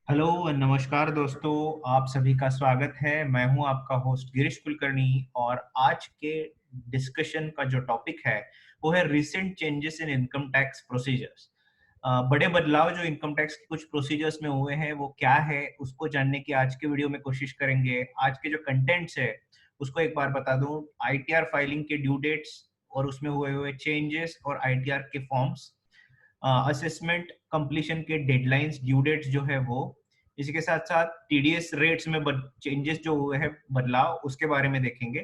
Hello नमस्कार दोस्तों। आप सभी का स्वागत है। मैं हूं आपका होस्ट गिरीश कुलकर्णी और आज के डिस्कशन का जो टॉपिक है वो है recent changes in income tax procedures. बड़े बदलाव जो इनकम टैक्स के कुछ प्रोसीजर्स में हुए हैं वो क्या है उसको जानने की आज के वीडियो में कोशिश करेंगे। आज के जो कंटेंट्स है उसको एक बार बता दूं। आईटीआर फाइलिंग के ड्यू डेट्स और उसमें हुए हुए चेंजेस और आईटीआर के फॉर्म्स, असेसमेंट कंप्लीशन के डेडलाइंस ड्यू डेट्स जो है वो, इसके साथ साथ टीडीएस रेट्स में चेंजेस जो हुए हैं बदलाव उसके बारे में देखेंगे।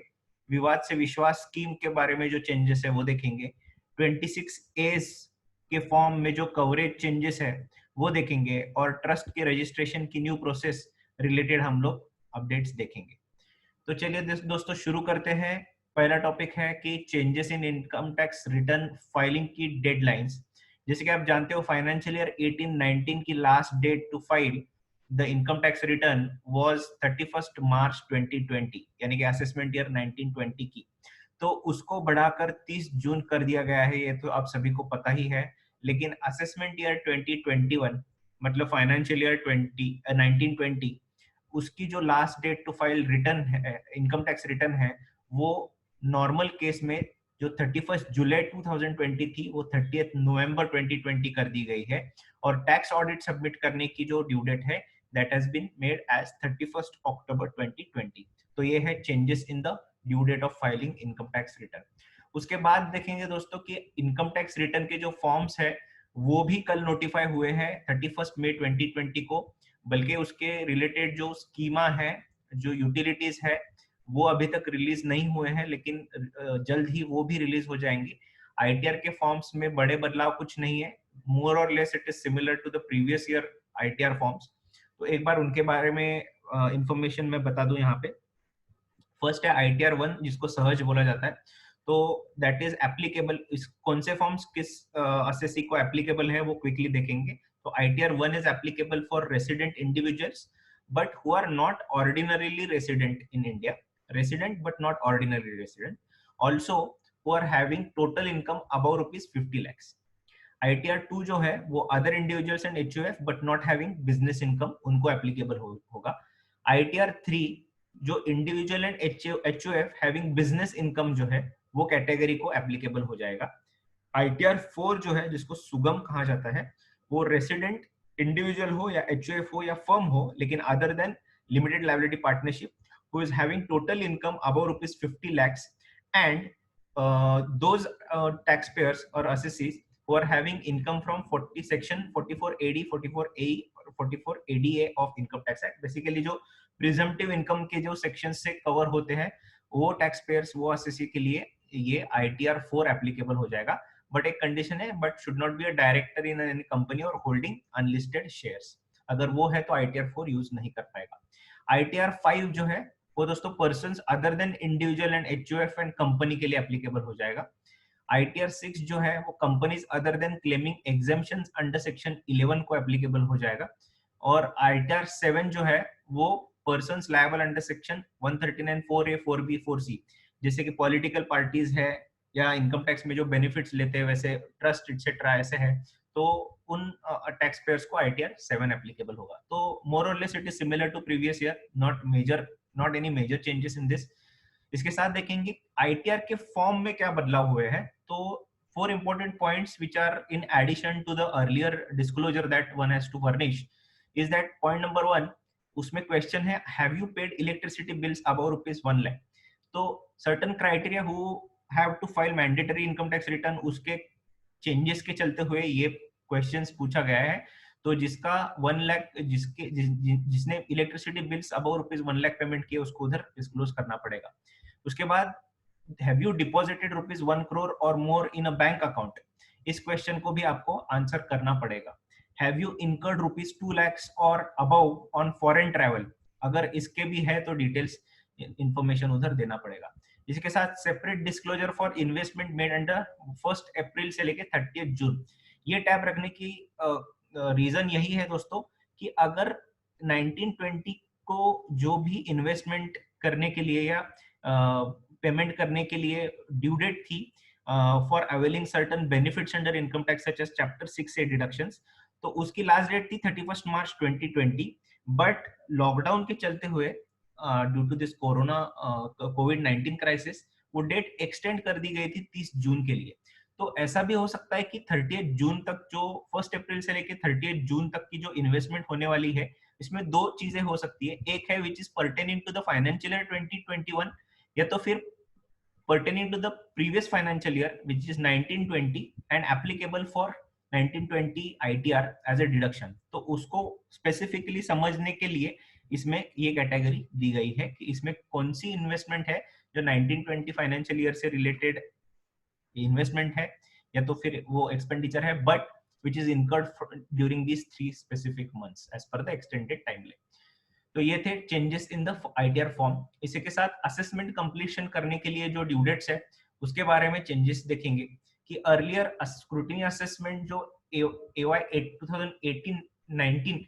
विवाद से विश्वास स्कीम के बारे में जो चेंजेस है वो देखेंगे। 26 एज के फॉर्म में जो कवरेज चेंजेस है वो देखेंगे और ट्रस्ट के रजिस्ट्रेशन की न्यू प्रोसेस रिलेटेड हम लोग अपडेट्स देखेंगे। तो चलिए दोस्तों शुरू करते हैं। पहला टॉपिक है कि changes in income tax return filing की डेडलाइंस। जैसे कि आप जानते हो फाइनेंशियल ईयर 18-19 की last date to file the income tax return was 31 March 2020, यानी कि असेसमेंट ईयर 1920 की। तो उसको बढ़ाकर 30 जून कर दिया गया है, ये तो आप सभी को पता ही है। लेकिन असेसमेंट ईयर 2021 मतलब फाइनेंशियल ईयर 1920, उसकी जो last date to file return है, इनकम टैक्स रिटर्न है, वो नॉर्मल केस में जो 31 जुलाई 2020 थी वो 30 नवंबर 2020 कर दी गई है। और टैक्स ऑडिट सबमिट करने की जो ड्यू डेट है that has been made as 31 October 2020। तो ये है changes in the due date of filing income tax return. उसके बाद देखेंगे दोस्तों कि इनकम टैक्स रिटर्न के जो फॉर्म्स है वो भी कल नोटिफाई हुए हैं 31 मई 2020 को। बल्कि उसके रिलेटेड जो स्कीमा है, जो यूटिलिटीज है, वो अभी तक रिलीज नहीं हुए हैं, लेकिन जल्द ही वो भी रिलीज हो जाएंगी। आईटीआर के फॉर्म्स में बड़े बदलाव कुछ नहीं है, मोर और less it is similar to the previous year ITR forms. तो एक बार उनके बारे में इंफॉर्मेशन मैं बता दूं यहाँ पे। फर्स्ट है आईटीआर 1 जिसको सहज बोला जाता है। तो दैट इज एप्लीकेबल, इस कौन से फॉर्म्स किस असेसी को एप्लीकेबल है वो क्विकली देखेंगे। तो ITR 1 is applicable for resident individuals but who are not ordinarily resident in India, resident but not ordinary resident, also who are having total income above ₹50 lakhs। ITR 2 जो है वो other individuals and HUF but not having business income, उनको applicable होगा। ITR 3 जो individual and HUF having business income जो है वो category को एप्लीकेबल हो जाएगा। आईटीआर 4 जो है जिसको सुगम कहा जाता है, वो रेसिडेंट इंडिविजुअल हो या एचयूएफ हो या फर्म हो लेकिन other than limited liability partnership who is having total income above ₹50 lakhs and those taxpayers or assessees who are having income from 40 section 44AD 44AE और 44ADA of income tax act। Basically जो presumptive income के जो section से cover होते हैं वो tax payers, वो assessee के लिए ये आईटीआर 4 एप्लीकेबल हो जाएगा। बट एक कंडीशन है, but should not be a director in any company और होल्डिंग अनलिस्टेड शेयर्स। अगर वो है तो आईटीआर 4 यूज नहीं कर पाएगा। आईटीआर 5 जो है वो दोस्तों persons other than individual and HUF and company के लिए एप्लीकेबल हो जाएगा। आईटीआर 6 जो है वो companies other than claiming exemptions under section 11 को एप्लीकेबल हो जाएगा। और आईटीआर 7 जो है वो persons liable under section 139 4A 4B 4C, जैसे कि पॉलिटिकल पार्टीज है या इनकम टैक्स में जो बेनिफिट्स लेते हैं वैसे ट्रस्ट एक्सेट्रा ऐसे है, तो उन टैक्स पेयर्स को आईटीआर 7 एप्लीकेबल होगा। तो मोर और less it is similar to previous year, not any major changes in this. इसके साथ देखेंगे आईटीआर के फॉर्म में क्या बदलाव हुए हैं। तो 4 important points which are in addition to the earlier disclosure that one has to furnish is that point number 1, उसमें क्वेश्चन है have you paid electricity bills above ₹1 lakh. तो certain criteria who have to file mandatory income tax return, उसके changes के चलते हुए ये questions पूछा गया है। तो जिसका 1 लाख, जिसने electricity bills above ₹1 lakh payment किए उसको उधर डिस्क्लोज करना पड़ेगा। उसके बाद हैव यू डिपॉजिटेड ₹1 crore और मोर इन अ बैंक अकाउंट, इस क्वेश्चन को भी आपको आंसर करना पड़ेगा। हैव यू इनकर्ड ₹2 lakhs और अबव ऑन फॉरेन ट्रैवल, अगर इसके भी है तो डिटेल्स इंफॉर्मेशन उधर देना पड़ेगा। इसके साथ separate disclosure for investment made under 1 अप्रैल से लेके 30 जून। ये टैब रखने की रीजन यही है दोस्तों कि अगर 1920 को जो भी इन्वेस्टमेंट करने के लिए या पेमेंट करने के लिए ड्यू डेट थी for availing certain benefits under income tax such as chapter 6A deductions, तो उसकी लास्ट डेट थी 31 मार्च 2020, बट लॉकडाउन के चलते हुए ड्यू टू दिस कोरोना कोविड-19 क्राइसिस वो डेट एक्सटेंड कर दी गई थी 30 जून के लिए। तो ऐसा भी हो सकता है कि 30 जून तक जो 1 अप्रैल से लेके 30 जून तक की जो इन्वेस्टमेंट होने वाली है, इसमें दो चीजें हो सकती है। एक है which is pertaining to the financial year 2021, या तो फिर pertaining to the previous financial year which is 1920 and applicable for 1920 ITR as a deduction। तो उसको स्पेसिफिकली समझने के लिए इसमें ये कैटेगरी दी गई है कि इसमें कौन सी इन्वेस्टमेंट है जो 1920 फाइनेंशियल ईयर से रिलेटेड इन्वेस्टमेंट है, या तो फिर वो एक्सपेंडिचर है but which is incurred during these 3 specific months as per the extended timeline. तो ये थे changes in the ITR form. इसी के साथ असेसमेंट कंप्लीशन करने के लिए जो ड्यू डेट्स है उसके बारे में चेंजेस देखेंगे कि अर्लियर स्क्रूटिनी असेसमेंट जो AY 2018-19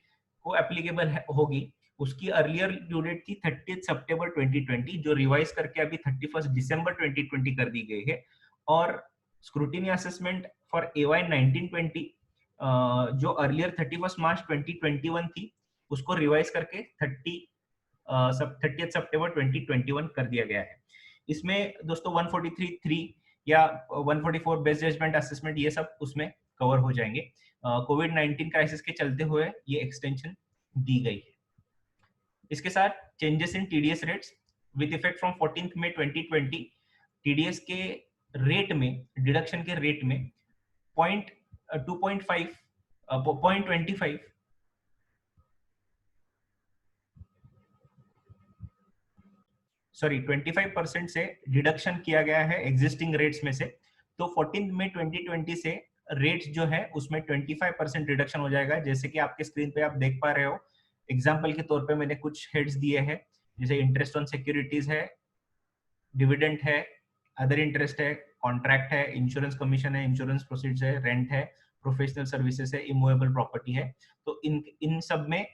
को एप्लीकेबल होगी, उसकी अर्लियर ड्यू डेट थी 30 सितंबर 2020, जो रिवाइज करके अभी 31 दिसंबर 2020 कर दी गई है। और स्क्रूटिनी असेसमेंट फॉर AY 1920 जो अर्लियर 31 मार्च 2021 थी, उसको रिवाइज करके 30 सितंबर 2021 कर दिया गया है। इसमें दोस्तों 143(3) या 144 बेस्ट जजमेंट असेसमेंट ये सब उसमें कवर हो जाएंगे। कोविड-19 क्राइसिस के चलते हुए ये एक्सटेंशन दी गई है। इसके साथ changes in TDS rates with effect from 14 May 2020, TDS के रेट में, डिडक्शन के रेट में 0.25 25% से डिडक्शन किया गया है एग्जिस्टिंग रेट्स में से। तो 14 मई 2020 से रेट्स जो है उसमें 25% रिडक्शन हो जाएगा। जैसे कि आपके स्क्रीन पे आप देख पा रहे हो, एग्जांपल के तौर पे मैंने कुछ हेड्स दिए हैं, जैसे इंटरेस्ट ऑन सिक्योरिटीज है, डिविडेंड है, अदर इंटरेस्ट है, कॉन्ट्रैक्ट है, इंश्योरेंस कमीशन है, इंश्योरेंस प्रोसीड्स है, रेंट है, प्रोफेशनल सर्विसेज है, इमूवेबल प्रॉपर्टी है। तो इन सब में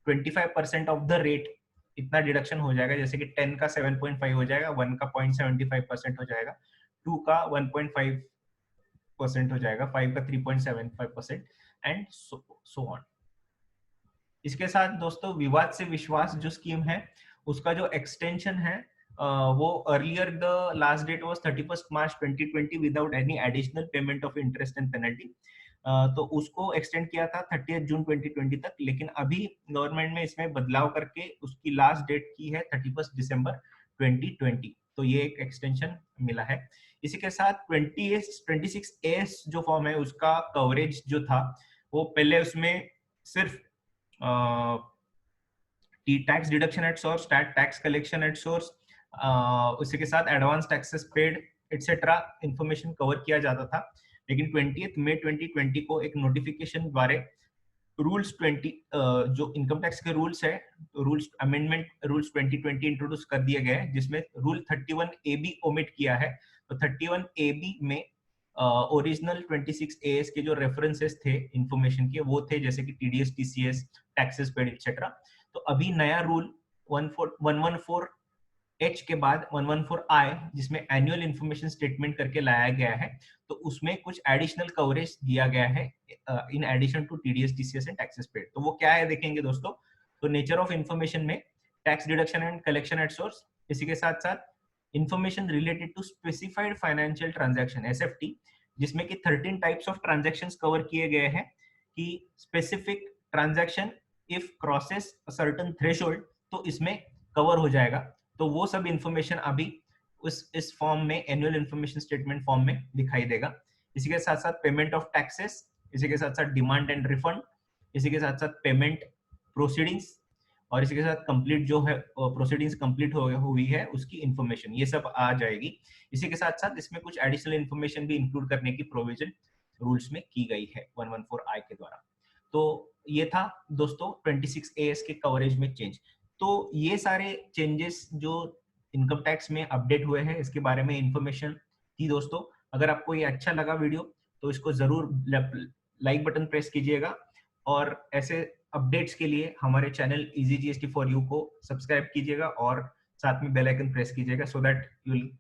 25% ऑफ द रेट इतना डिडक्शन हो जाएगा। जैसे कि 10 का 7.5 हो जाएगा, 1 का 0.75% हो जाएगा, 2 का 1.5% हो जाएगा, 5 का 3.75% एंड सो ऑन। इसके साथ दोस्तों विवाद से विश्वास जो स्कीम है उसका जो एक्सटेंशन है वो earlier the last date was 31 March 2020 without any additional payment of interest and penalty. तो उसको एक्सटेंड किया था 30 जून 2020 तक, लेकिन अभी गवर्नमेंट ने इसमें बदलाव करके उसकी लास्ट डेट की है 31 दिसंबर 2020। तो ये एक एक्सटेंशन मिला है। इसी के साथ 26A जो फॉर्म है उसका कवरेज जो था वो पहले उसमें सिर्फ tax deduction at source, tax collection at source, उसी के साथ advance taxes paid etcetera information cover किया जाता था। लेकिन 20 मई 2020 को एक नोटिफिकेशन द्वारा रूल्स 20 जो इनकम टैक्स के रूल्स है, रूल्स अमेंडमेंट रूल्स 2020 इंट्रोड्यूस कर दिया गया है, जिसमें रूल 31AB ओमिट किया है। तो 31AB में ओरिजिनल 26AS के जो रेफरेंसेस थे इंफॉर्मेशन के वो थे, जैसे कि TDS, TCS, taxes paid etcetera. तो अभी नया रूल 114H के बाद 114I, जिसमें एनुअल इंफॉर्मेशन स्टेटमेंट करके लाया गया है, तो उसमें कुछ एडिशनल कवरेज दिया गया है in addition to TDS, TCS and taxes paid. तो वो क्या है देखेंगे दोस्तों। तो नेचर ऑफ इंफॉर्मेशन में tax deduction and collection at source, इसी के साथ साथ information related to specified financial transaction SFT, जिसमें कि 13 टाइप्स ऑफ ट्रांजैक्शंस कवर किए गए हैं कि specific transaction if crosses a certain threshold तो इसमें कवर हो जाएगा। तो वो सब इंफॉर्मेशन अभी इस फॉर्म में, एनुअल इंफॉर्मेशन स्टेटमेंट फॉर्म में दिखाई देगा। इसी के साथ साथ पेमेंट ऑफ टैक्सेस, इसी के साथ साथ डिमांड एंड रिफंड, इसी के साथ साथ पेमेंट प्रोसीडिंग्स, और इसी के साथ कंप्लीट जो है प्रोसीडिंग्स कंप्लीट हुई है उसकी इंफॉर्मेशन, ये सब आ जाएगी। इसी के साथ साथ इसमें कुछ एडिशनल इंफॉर्मेशन भी इंक्लूड करने की प्रोविजन रूल्स में की गई है 114I के द्वारा। तो ये था दोस्तों 26AS के कवरेज में चेंज। तो ये सारे चेंजेस जो इनकम टैक्स में अपडेट हुए हैं इसके बारे में इंफॉर्मेशन थी दोस्तों। अगर आपको ये अच्छा लगा वीडियो तो इसको जरूर लाइक बटन प्रेस कीजिएगा, और ऐसे अपडेट्स के लिए हमारे channel easy GST for you को सब्सक्राइब कीजिएगा और साथ में बेल आइकन प्रेस कीजिएगा, so that you will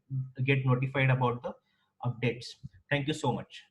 get notified about the updates. Thank you so much.